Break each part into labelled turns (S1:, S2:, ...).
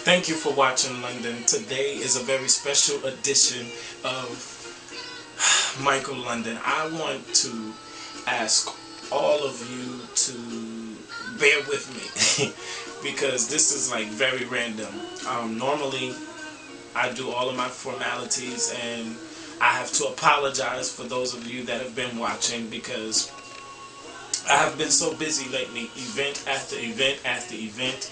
S1: Thank you for watching, London. Today is a very special edition of Michael London. I want to ask all of you to bear with me because this is like very random. Normally, I do all of my formalities and I have to apologize for those of you that have been watching because I have been so busy lately, event after event after event.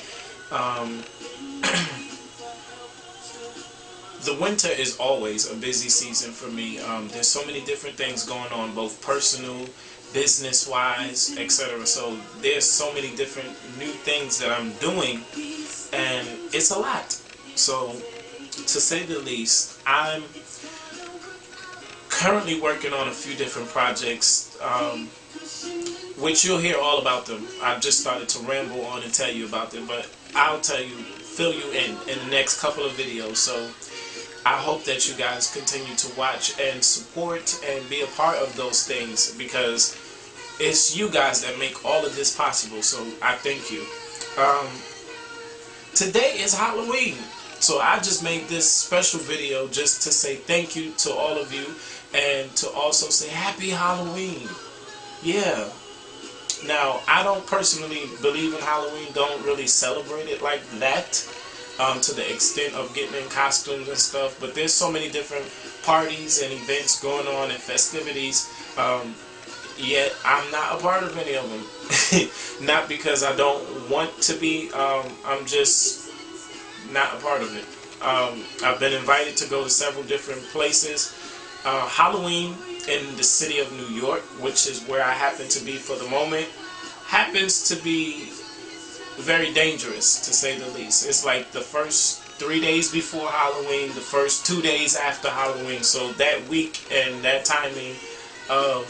S1: The winter is always a busy season for me. There's so many different things going on, both personal, business-wise, etc. So there's so many different new things that I'm doing, and it's a lot. So to say the least, I'm currently working on a few different projects, which you'll hear all about them. I've just started to ramble on and tell you about them, but I'll fill you in the next couple of videos. So I hope that you guys continue to watch and support and be a part of those things because it's you guys that make all of this possible. So I thank you. Today is Halloween. So I just made this special video just to say thank you to all of you and to also say happy Halloween. Yeah. Now, I don't personally believe in Halloween, don't really celebrate it like that. To the extent of getting in costumes and stuff, but there's so many different parties and events going on and festivities, yet I'm not a part of any of them. Not because I don't want to be, I'm just not a part of it. I've been invited to go to several different places. Halloween in the city of New York, which is where I happen to be for the moment, happens to be very dangerous, to say the least. It's like the first 3 days before Halloween, the first 2 days after Halloween. So that week and that timing of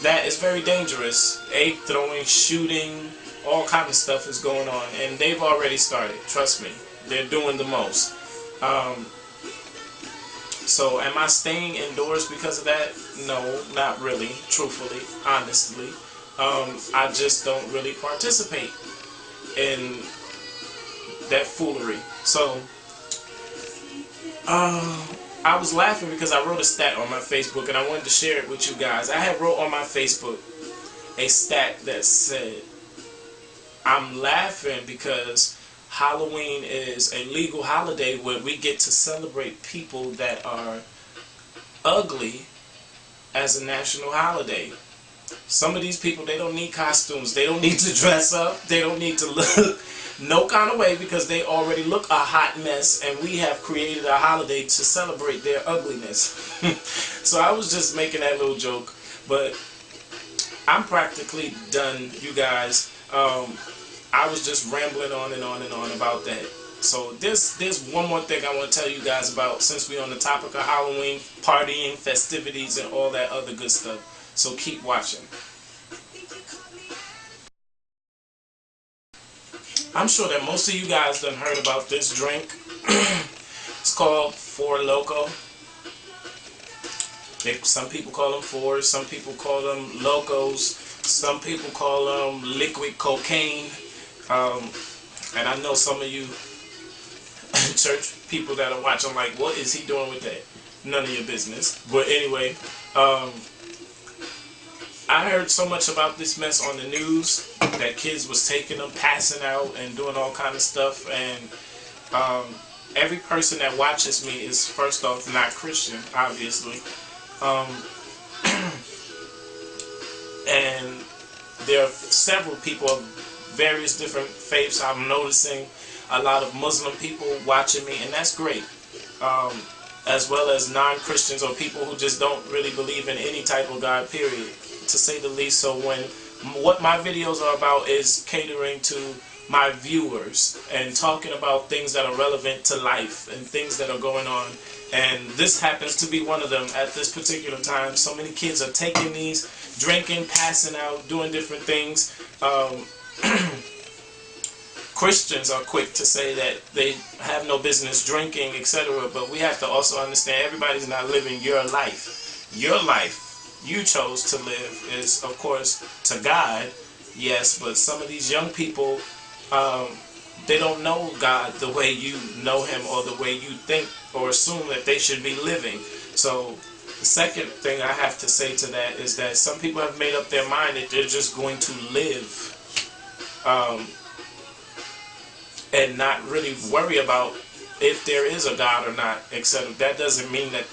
S1: that is very dangerous. Egg throwing, shooting, all kind of stuff is going on, and they've already started. Trust me, they're doing the most. So am I staying indoors because of that? No, not really. Truthfully, honestly, I just don't really participate in that foolery. So I was laughing because I wrote a stat on my Facebook and I wanted to share it with you guys. I had wrote on my Facebook a stat that said, I'm laughing because Halloween is a legal holiday where we get to celebrate people that are ugly as a national holiday. Some of these people, they don't need costumes. They don't need to dress up. They don't need to look no kind of way because they already look a hot mess, and we have created a holiday to celebrate their ugliness. So I was just making that little joke, but I'm practically done, you guys. I was just rambling on and on and on about that. So there's one more thing I want to tell you guys about since we're on the topic of Halloween, partying, festivities, and all that other good stuff. So keep watching. I'm sure that most of you guys done heard about this drink. It's called Four Loko. Some people call them Fours, some people call them Locos, some people call them liquid cocaine. And I know some of you church people that are watching like, what is he doing with that? None of your business. But anyway, I heard so much about this mess on the news that kids was taking them, passing out, and doing all kind of stuff. And every person that watches me is first off not Christian, obviously. And there are several people of various different faiths. I'm noticing a lot of Muslim people watching me, and that's great. As well as non-Christians or people who just don't really believe in any type of God, period, to say the least. So what my videos are about is catering to my viewers and talking about things that are relevant to life and things that are going on. And this happens to be one of them at this particular time. So many kids are taking these, drinking, passing out, doing different things. Christians are quick to say that they have no business drinking, etc. But we have to also understand everybody's not living your life. Your life you chose to live is, of course, to God, yes, but some of these young people, They don't know God the way you know him, or the way you think or assume that they should be living. So the second thing I have to say to that is that some people have made up their mind that they're just going to live and not really worry about if there is a God or not, etc. That doesn't mean that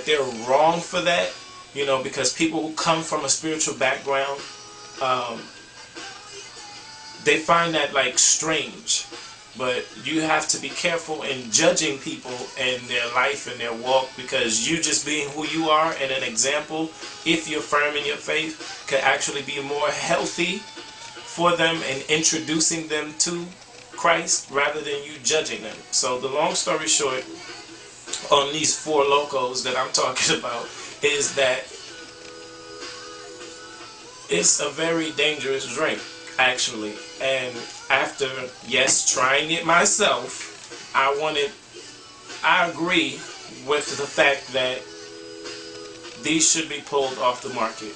S1: they're wrong for that, you know, because people who come from a spiritual background, they find that like strange. But you have to be careful in judging people and their life and their walk, because you just being who you are and an example, if you're firm in your faith, could actually be more healthy for them and introducing them to Christ rather than you judging them. So the long story short on these Four Locos that I'm talking about is that it's a very dangerous drink, actually. And after, yes, trying it myself, I agree with the fact that these should be pulled off the market.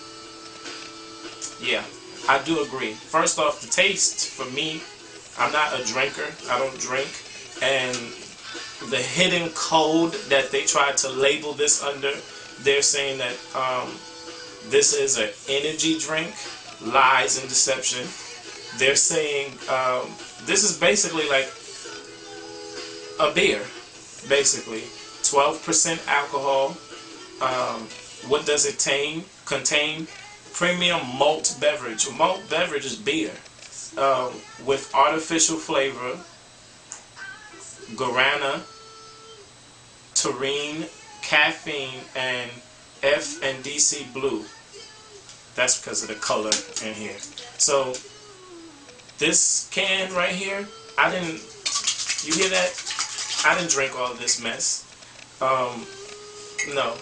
S1: Yeah, I do agree. First off, the taste, for me, I'm not a drinker. I don't drink. And the hidden code that they tried to label this under, they're saying that this is an energy drink. Lies and deception. They're saying this is basically like a beer, basically. 12% alcohol. What does it contain? Premium malt beverage. Malt beverage is beer. With artificial flavor, guarana, taurine, caffeine, and FNDC blue. That's because of the color in here. So this can right here, you hear that? I didn't drink all of this mess. No.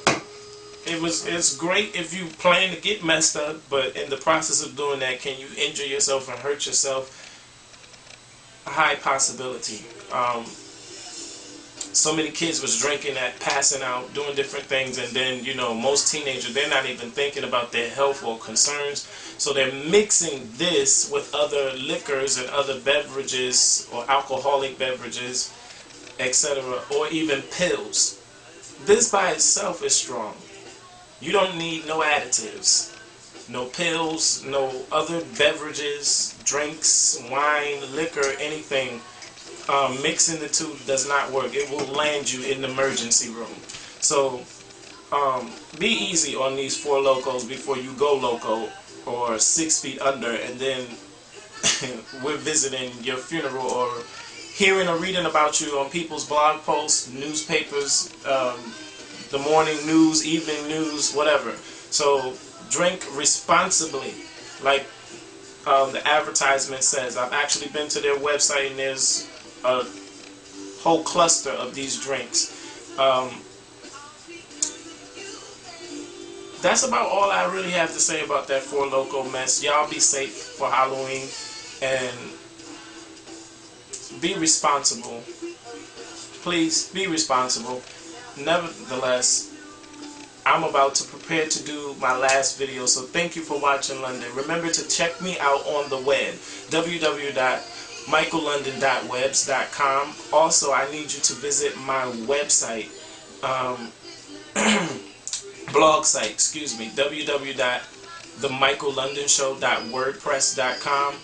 S1: It's great if you plan to get messed up, but in the process of doing that, can you injure yourself and hurt yourself? A high possibility. So many kids was drinking that, passing out, doing different things, and then, you know, most teenagers, they're not even thinking about their health or concerns, so they're mixing this with other liquors and other beverages or alcoholic beverages, etc., or even pills. This by itself is strong. You don't need no additives, no pills, no other beverages, drinks, wine, liquor, anything. Mixing the two does not work. It will land you in the emergency room. So be easy on these Four Locos before you go loco or 6 feet under, and then we're visiting your funeral or hearing or reading about you on people's blog posts, newspapers, the morning news, evening news, whatever. So drink responsibly, like the advertisement says. I've actually been to their website, and there's a whole cluster of these drinks. That's about all I really have to say about that Four Loko mess. Y'all be safe for Halloween and be responsible. Please be responsible. Nevertheless, I'm about to prepare to do my last video, so thank you for watching, London. Remember to check me out on the web, www.michaellondon.webs.com. Also, I need you to visit my website, blog site, excuse me, www.themichaellondonshow.wordpress.com.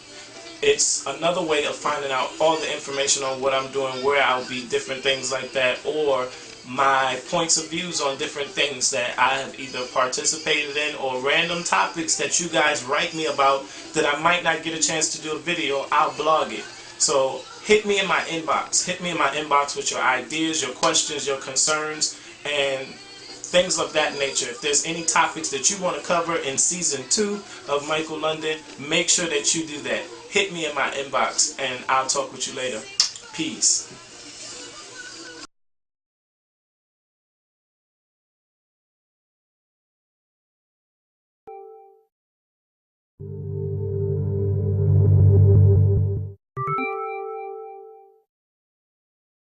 S1: It's another way of finding out all the information on what I'm doing, where I'll be, different things like that, or my points of views on different things that I have either participated in, or random topics that you guys write me about that I might not get a chance to do a video. I'll blog it. So hit me in my inbox. Hit me in my inbox with your ideas, your questions, your concerns, and things of that nature. If there's any topics that you want to cover in season 2 of Michael London, make sure that you do that. Hit me in my inbox, and I'll talk with you later. Peace.